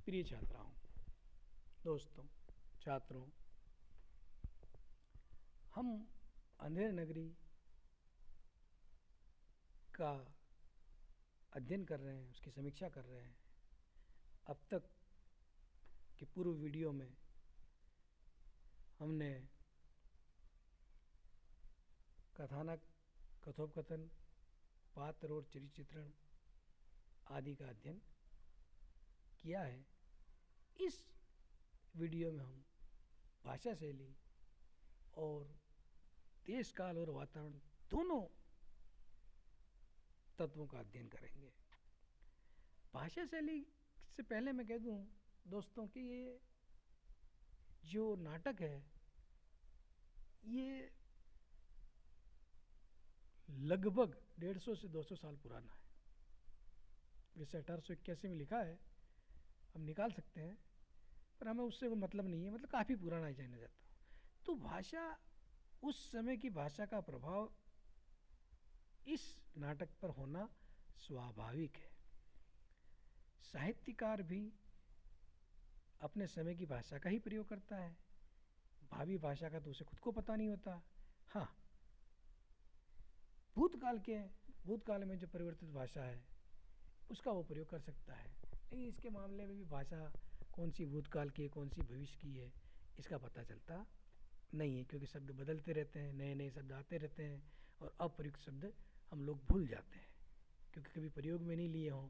प्रिय छात्राओं, दोस्तों, छात्रों, हम अंधेर नगरी का अध्ययन कर रहे हैं, उसकी समीक्षा कर रहे हैं। अब तक के पूर्व वीडियो में हमने कथानक, कथोपकथन, पात्र और चरित्र चित्रण आदि का अध्ययन किया है। इस वीडियो में हम भाषा शैली और देश काल और वातावरण दोनों तत्वों का अध्ययन करेंगे। भाषा शैली से पहले मैं कह दूं दोस्तों कि ये जो नाटक है ये लगभग 150 से 200 साल पुराना है। वैसे 1881 में लिखा है, हम निकाल सकते हैं, पर हमें उससे कोई मतलब नहीं है, मतलब काफ़ी पुराना ही जाना जाता है। तो भाषा, उस समय की भाषा का प्रभाव इस नाटक पर होना स्वाभाविक है। साहित्यकार भी अपने समय की भाषा का ही प्रयोग करता है, भावी भाषा का तो उसे खुद को पता नहीं होता। हाँ, भूतकाल में जो परिवर्तित भाषा है उसका वो प्रयोग कर सकता है, लेकिन इसके मामले में भी भाषा कौन सी भूतकाल की है, कौन सी भविष्य की है, इसका पता चलता नहीं है, क्योंकि शब्द बदलते रहते हैं, नए नए शब्द आते रहते हैं और अप्रयुक्त शब्द हम लोग भूल जाते हैं, क्योंकि कभी प्रयोग में नहीं लिए हों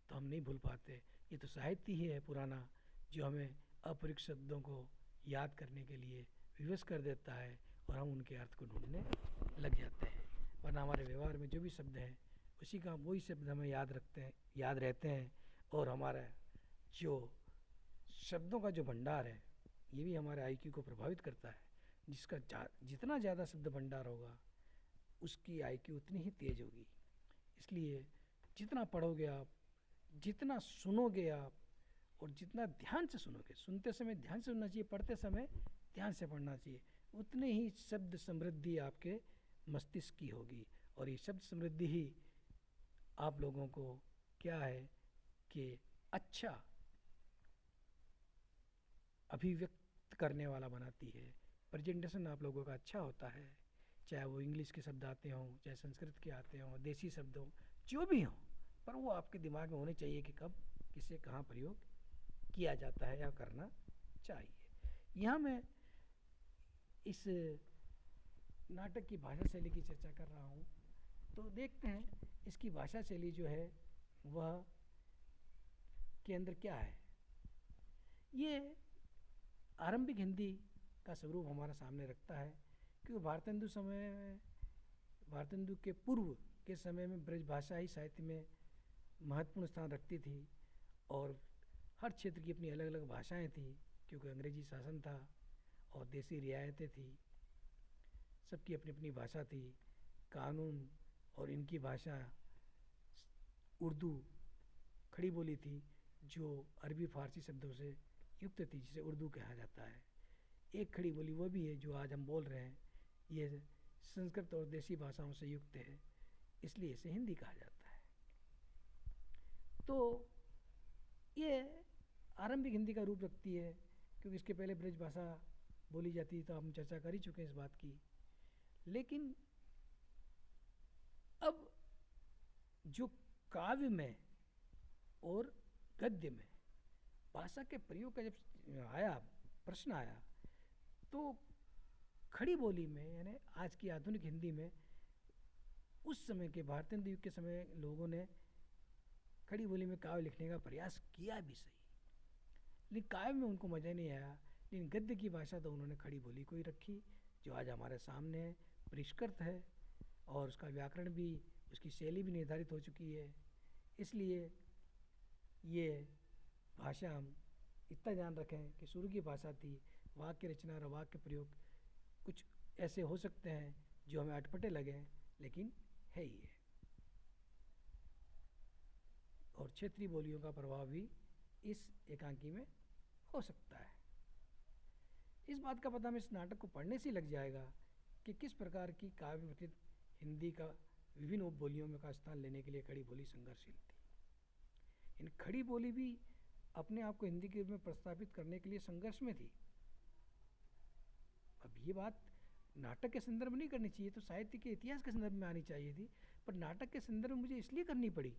तो हम नहीं भूल पाते। ये तो साहित्य ही है पुराना, जो हमें अप्रयुक्त शब्दों को याद करने के लिए विवश कर देता है और हम उनके अर्थ को ढूंढने लग जाते हैं। वरना हमारे व्यवहार में जो भी शब्द हैं उसी का वही शब्द हमें याद रहते हैं, और हमारा जो शब्दों का जो भंडार है ये भी हमारे आईक्यू को प्रभावित करता है। जितना ज़्यादा शब्द भंडार होगा उसकी आईक्यू उतनी ही तेज होगी। इसलिए जितना पढ़ोगे आप, जितना सुनोगे आप, और जितना ध्यान से सुनोगे, सुनते समय ध्यान से सुनना चाहिए, पढ़ते समय ध्यान से पढ़ना चाहिए, उतने ही शब्द समृद्धि आपके मस्तिष्क की होगी। और ये शब्द समृद्धि ही आप लोगों को क्या है कि अच्छा अभिव्यक्त करने वाला बनाती है। प्रेजेंटेशन आप लोगों का अच्छा होता है, चाहे वो इंग्लिश के शब्द आते हों, चाहे संस्कृत के आते हों, देसी शब्द हों, जो भी हों, पर वो आपके दिमाग में होने चाहिए कि कब किसे कहाँ प्रयोग किया जाता है या करना चाहिए। यहाँ मैं इस नाटक की भाषा शैली की चर्चा कर रहा हूँ, तो देखते हैं इसकी भाषा शैली जो है वह के अंदर क्या है। ये आरंभिक हिंदी का स्वरूप हमारा सामने रखता है, क्योंकि भारतेंदु के पूर्व के समय में ब्रज भाषा ही साहित्य में महत्वपूर्ण स्थान रखती थी, और हर क्षेत्र की अपनी अलग अलग भाषाएं थी, क्योंकि अंग्रेजी शासन था और देसी रियायतें थी, सबकी अपनी अपनी भाषा थी। कानून और इनकी भाषा उर्दू खड़ी बोली थी, जो अरबी फारसी शब्दों से युक्त थी, जिसे उर्दू कहा जाता है। एक खड़ी बोली वो भी है जो आज हम बोल रहे हैं, ये संस्कृत और देसी भाषाओं से युक्त है, इसलिए इसे हिंदी कहा जाता है। तो ये आरंभिक हिंदी का रूप रखती है, क्योंकि इसके पहले ब्रज भाषा बोली जाती है, तो हम चर्चा कर ही चुके हैं इस बात की। लेकिन अब जो काव्य में और गद्य में भाषा के प्रयोग का जब प्रश्न आया, तो खड़ी बोली में, यानी आज की आधुनिक हिंदी में, उस समय के भारतेंदु युग के समय लोगों ने खड़ी बोली में काव्य लिखने का प्रयास किया भी सही, लेकिन काव्य में उनको मज़ा नहीं आया। लेकिन गद्य की भाषा तो उन्होंने खड़ी बोली को ही रखी, जो आज हमारे सामने है, परिष्कृत है, और उसका व्याकरण भी, उसकी शैली भी निर्धारित हो चुकी है। इसलिए ये भाषा हम इतना ध्यान रखें कि शुरू की भाषा थी, वाक्य रचना और वाक्य प्रयोग कुछ ऐसे हो सकते हैं जो हमें अटपटे लगें, लेकिन है ही है। और क्षेत्रीय बोलियों का प्रभाव भी इस एकांकी में हो सकता है। इस बात का पता हमें इस नाटक को पढ़ने से लग जाएगा कि किस प्रकार की काव्य व्यतीत हिंदी का विभिन्न उपबोलियों में का स्थान लेने के लिए खड़ी बोली संघर्षशील थी। इन खड़ी बोली भी अपने आप को हिंदी के रूप में प्रस्थापित करने के लिए संघर्ष में थी। अब ये बात नाटक के संदर्भ में नहीं करनी चाहिए, तो साहित्य के इतिहास के संदर्भ में आनी चाहिए थी, पर नाटक के संदर्भ में मुझे इसलिए करनी पड़ी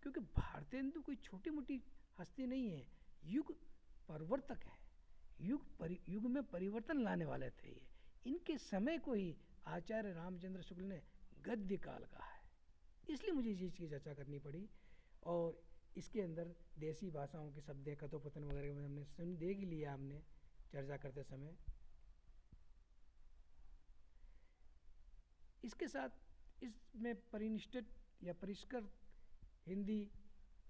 क्योंकि भारतेंदु कोई छोटी मोटी हस्ती नहीं है, युग परिवर्तक है, युग में परिवर्तन लाने वाले थे ये। इनके समय को ही आचार्य रामचंद्र शुक्ल ने गद्य काल कहा है, इसलिए मुझे इस चीज़ की चर्चा करनी पड़ी। और इसके अंदर देसी भाषाओं के शब्द कथोपकथन वगैरह में हमने सुन देख ही लिया हमने चर्चा करते समय। इसके साथ इसमें परिनिष्ठित या परिष्कृत हिंदी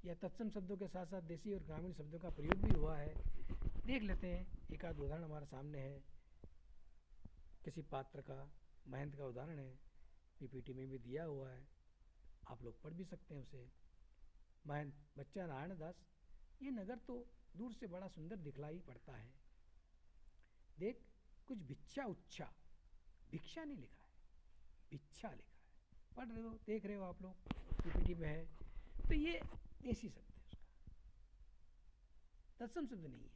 या तत्सम शब्दों के साथ साथ देसी और ग्रामीण शब्दों का प्रयोग भी हुआ है। देख लेते हैं, एक आध उदाहरण हमारे सामने है किसी पात्र का, महंत का उदाहरण है, पीपीटी में भी दिया हुआ है, आप लोग पढ़ भी सकते हैं उसे। महंत बच्चा नारायण दास, ये नगर तो दूर से बड़ा सुंदर दिखलाई पड़ता है, देख कुछ भिक्षा उच्छा, भिक्षा नहीं लिखा है, भिक्षा लिखा है, पढ़ रहे हो, देख रहे हो आप लोग, पीपीटी में है। तो ये देसी शब्द है उसका, तत्सम शब्द नहीं है,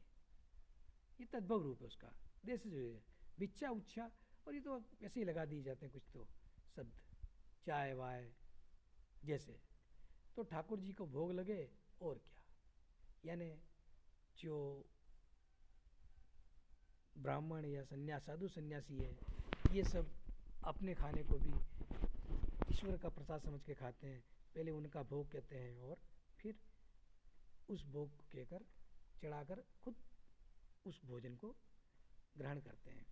ये तद्भव रूप है उसका, देसी जो है भिक्षा उच्छा। और ये तो ऐसे ही लगा दिए जाते हैं कुछ तो शब्द, चाय वाय जैसे। तो ठाकुर जी को भोग लगे और क्या, यानी जो ब्राह्मण या साधु सन्यासी है, ये सब अपने खाने को भी ईश्वर का प्रसाद समझ के खाते हैं, पहले उनका भोग कहते हैं और फिर उस भोग को कहकर चढ़ाकर खुद उस भोजन को ग्रहण करते हैं।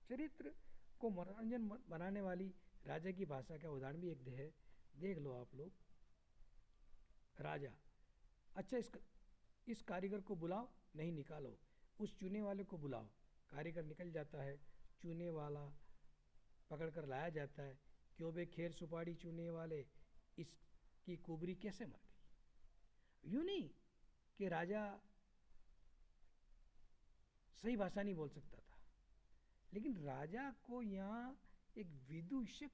चरित्र को मनोरंजन बनाने वाली राजा की भाषा का उदाहरण भी एक है, देख लो आप लोग। राजा, अच्छा इस कारीगर को बुलाओ, नहीं निकालो, उस चूने वाले को बुलाओ, कारीगर निकल जाता है, चूने वाला पकड़ कर लाया जाता है, क्यों बे खेर सुपाड़ी चूने वाले, इसकी कुबरी कैसे मर गई। यूं नहीं कि राजा सही भाषा नहीं बोल सकता था, लेकिन राजा को यहाँ एक विदूषक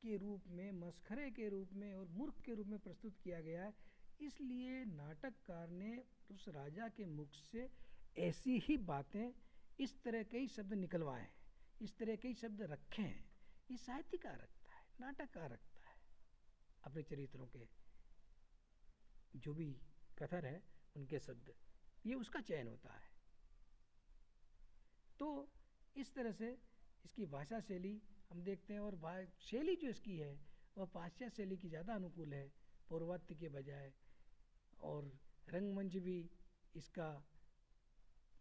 के रूप में, मस्खरे के रूप में और मूर्ख के रूप में प्रस्तुत किया गया है। इसलिए नाटककार ने उस राजा के मुख से ऐसी ही बातें, इस तरह के ही शब्द निकलवाए हैं, इस तरह के ही शब्द रखे हैं। ये साहित्यकार रखता है, नाटककार रखता है अपने चरित्रों के जो भी कथन है उनके शब्द, ये उसका चयन होता है। तो इस तरह से इसकी भाषा शैली हम देखते हैं, और शैली जो इसकी है वह पाश्चात्य शैली की ज़्यादा अनुकूल है पौर्वात्य के बजाय। और रंगमंच भी इसका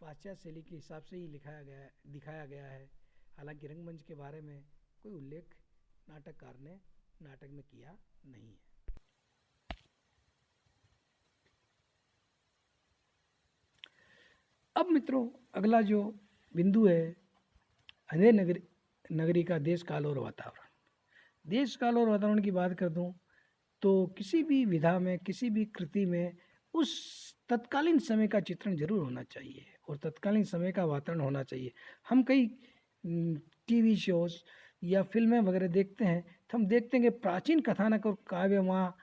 पाश्चात्य शैली के हिसाब से ही दिखाया गया है। हालांकि रंगमंच के बारे में कोई उल्लेख नाटककार ने नाटक में किया नहीं है। अब मित्रों, अगला जो बिंदु है, अंधेर नगरी का देश काल और वातावरण। देश काल और वातावरण की बात कर दूं तो किसी भी विधा में, किसी भी कृति में उस तत्कालीन समय का चित्रण जरूर होना चाहिए और तत्कालीन समय का वातावरण होना चाहिए। हम कई टीवी शोज या फिल्में वगैरह देखते हैं तो हम देखते हैं कि प्राचीन कथानक और काव्य वहाँ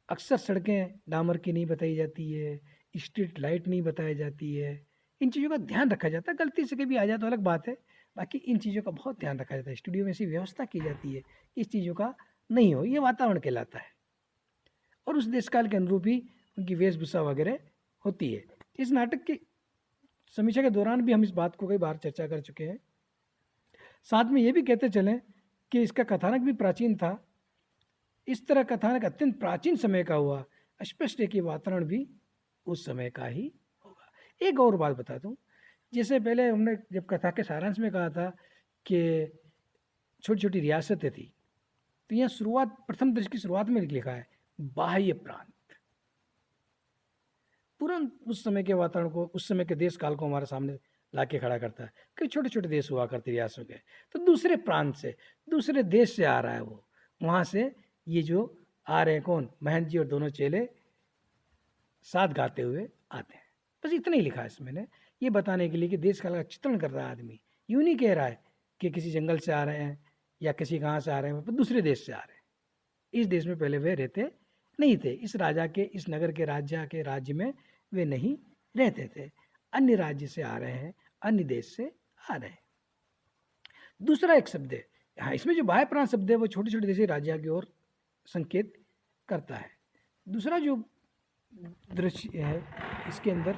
अक्सर सड़कें डामर की नहीं बताई जाती है, स्ट्रीट लाइट नहीं बताई जाती है। इन चीज़ों का ध्यान रखा जाता है, गलती से कभी आ जाए तो अलग बात है, बाकी इन चीज़ों का बहुत ध्यान रखा जाता है। स्टूडियो में ऐसी व्यवस्था की जाती है इस चीज़ों का नहीं हो, ये वातावरण कहलाता है। और उस देश काल के अनुरूप ही उनकी वेशभूषा वगैरह होती है। इस नाटक की समीक्षा के दौरान भी हम इस बात को कई बार चर्चा कर चुके हैं। साथ में ये भी कहते चलें कि इसका कथानक भी प्राचीन था। इस तरह कथानक अत्यंत प्राचीन समय का हुआ, स्पष्ट है कि वातावरण भी उस समय का ही होगा। एक और बात बता दूं, जैसे पहले हमने जब कथा के सारांश में कहा था कि छोटी छोटी रियासतें थी, तो यहाँ शुरुआत, प्रथम दृश्य की शुरुआत में लिखा है बाह्य प्रांत। तुरंत उस समय के वातावरण को, उस समय के देश काल को हमारे सामने लाके खड़ा करता है कि छोटे छोटे देश हुआ करते रियासतों के, तो दूसरे प्रांत से, दूसरे देश से आ रहा है वो, वहाँ से ये जो आ रहे हैं कौन, महंत जी और दोनों चेले साथ गाते हुए आते हैं। बस इतना ही लिखा है इसमें ने, ये बताने के लिए कि देश काल का चित्रण कर रहा है आदमी। यूँ नहीं कह रहा है कि किसी जंगल से आ रहे हैं या किसी कहाँ से आ रहे हैं, दूसरे देश से आ रहे हैं। इस देश में पहले वे रहते नहीं थे, इस राजा के, इस नगर के राज्य में वे नहीं रहते थे, अन्य राज्य से आ रहे हैं, अन्य देश से आ रहे हैं। दूसरा एक शब्द है, हाँ इसमें जो बाह्य प्राण शब्द है वो छोटे छोटे जैसे राज्य की ओर संकेत करता है। दूसरा जो दृश्य है इसके अंदर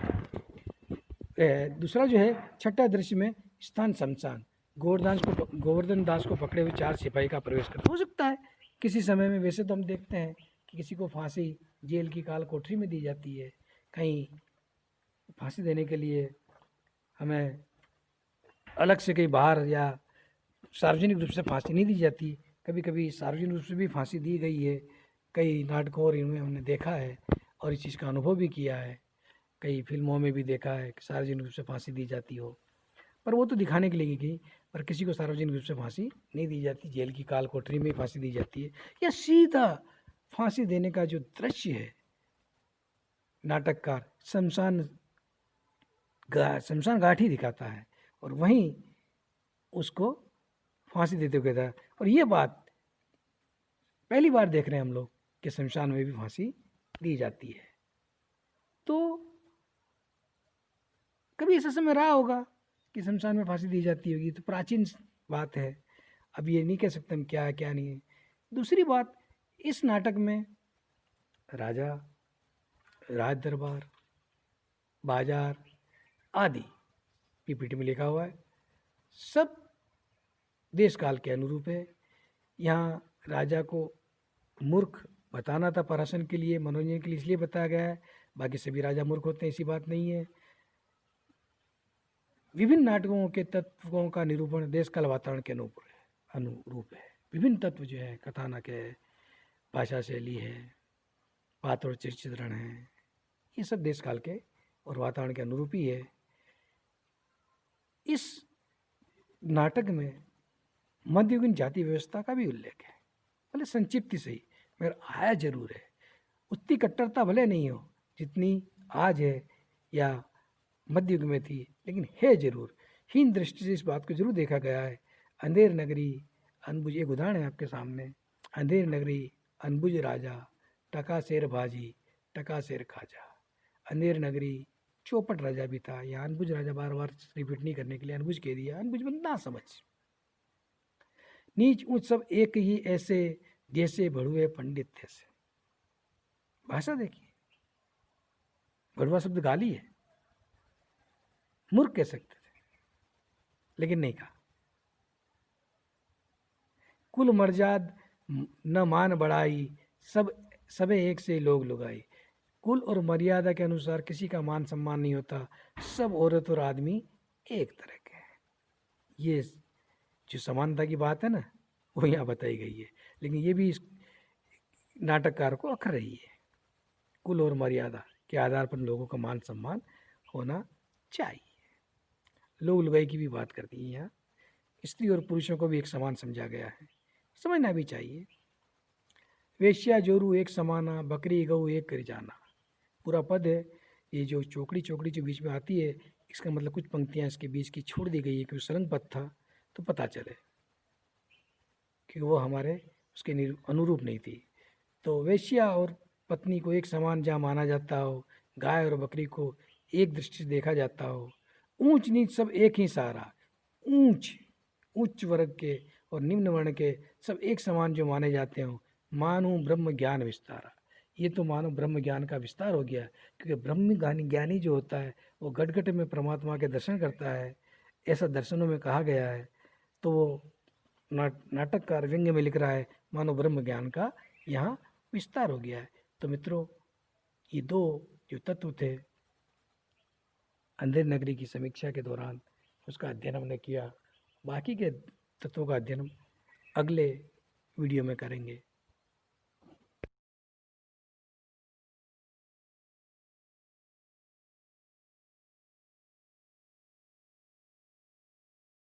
दूसरा जो है छठा दृश्य में स्थान शमशान, गोवर्धन दास को पकड़े हुए 4 सिपाही का प्रवेश करता हो सकता है किसी समय में। वैसे तो हम देखते हैं कि किसी को फांसी जेल की काल कोठरी में दी जाती है, कहीं फांसी देने के लिए हमें अलग से कहीं बाहर या सार्वजनिक रूप से फांसी नहीं दी जाती, कभी कभी सार्वजनिक रूप से भी फांसी दी गई है। कई नाटकों और इनमें हमने देखा है और इस चीज़ का अनुभव भी किया है, कई फिल्मों में भी देखा है कि सार्वजनिक रूप से फांसी दी जाती हो, पर वो तो दिखाने के लिए की, पर किसी को सार्वजनिक रूप से फांसी नहीं दी जाती, जेल की काल कोठरी में फांसी दी जाती है। या सीधा फांसी देने का जो दृश्य है नाटककार शमशान घाट ही दिखाता है और वहीं उसको फांसी देते हुए था। और ये बात पहली बार देख रहे हैं हम लोग कि शमशान में भी फांसी दी जाती है। तो कभी ऐसा समय रहा होगा कि शमशान में फांसी दी जाती होगी, तो प्राचीन बात है, अब ये नहीं कह सकते हम क्या है क्या नहीं है। दूसरी बात, इस नाटक में राजा, राज दरबार, बाजार आदि पीपीटी में लिखा हुआ है, सब देश काल के अनुरूप है। यहाँ राजा को मूर्ख बताना था प्रहसन के लिए, मनोरंजन के लिए, इसलिए बताया गया है। बाकी सभी राजा मूर्ख होते हैं ऐसी बात नहीं है। विभिन्न नाटकों के तत्वों का निरूपण देश काल वातावरण के अनुरूप है। विभिन्न तत्व जो है, कथानक है, भाषा शैली है, पात्र और चित्रण है, ये सब देश काल के और वातावरण के अनुरूप ही है। इस नाटक में मध्ययुगीन जाति व्यवस्था का भी उल्लेख है, भले संक्षिप्त सही मगर आया जरूर है। उतनी कट्टरता भले नहीं हो जितनी आज है या मध्य युग में थी, लेकिन है जरूर। हीन दृष्टि से इस बात को जरूर देखा गया है। अंधेर नगरी अनबुझ, एक उदाहरण है आपके सामने, अंधेर नगरी अनबुझ राजा, टका शेर भाजी, टका शेर खाजा। अंधेर नगरी चौपट राजा भी था, यहाँ अनबुझ राजा बार बार रिपीट नहीं करने के लिए अनबुझ कह दिया। अनबुझ में ना समझ, नीच ऊंच सब एक ही ऐसे, जैसे भड़ुए पंडित जैसे। भाषा देखिए, भड़ुआ शब्द गाली है, मूर्ख कह सकते थे लेकिन नहीं कहा। कुल मर्जाद न मान बढ़ाई, सबे एक से लोग लुगाई। कुल और मर्यादा के अनुसार किसी का मान सम्मान नहीं होता, सब औरत और आदमी एक तरह के हैं। ये जो समानता की बात है ना, वो यहाँ बताई गई है, लेकिन ये भी इस नाटककार को अखर रही है। कुल और मर्यादा के आधार पर लोगों का मान सम्मान होना चाहिए। लोग लुगाई की भी बात करती है यहाँ। स्त्री और पुरुषों को भी एक समान समझा गया है, समझना भी चाहिए। वेश्या जोरू एक समाना, बकरी गऊ एक कर जाना। पूरा पद है, ये जो चौकड़ी जो बीच में आती है, इसका मतलब कुछ पंक्तियाँ इसके बीच की छोड़ दी गई है कि सरंग पद था, तो पता चले कि वो हमारे उसके अनुरूप नहीं थी। तो वेश्या और पत्नी को एक समान जहाँ माना जाता हो, गाय और बकरी को एक दृष्टि से देखा जाता हो, ऊंच नीच सब एक ही सहारा, उच्च वर्ग के और निम्न वर्ण के सब एक समान जो माने जाते हो, मानो ब्रह्म ज्ञान विस्तारा। ये तो मानो ब्रह्म ज्ञान का विस्तार हो गया, क्योंकि ब्रह्म ज्ञानी जो होता है वो घट में परमात्मा के दर्शन करता है, ऐसा दर्शनों में कहा गया है। तो वो नाटककार व्यंग्य में लिख रहा है मानो ब्रह्म ज्ञान का यहाँ विस्तार हो गया है। तो मित्रों, ये दो जो तत्व थे अंधेर नगरी की समीक्षा के दौरान, उसका अध्ययन हमने किया। बाकी के तत्वों का अध्ययन अगले वीडियो में करेंगे।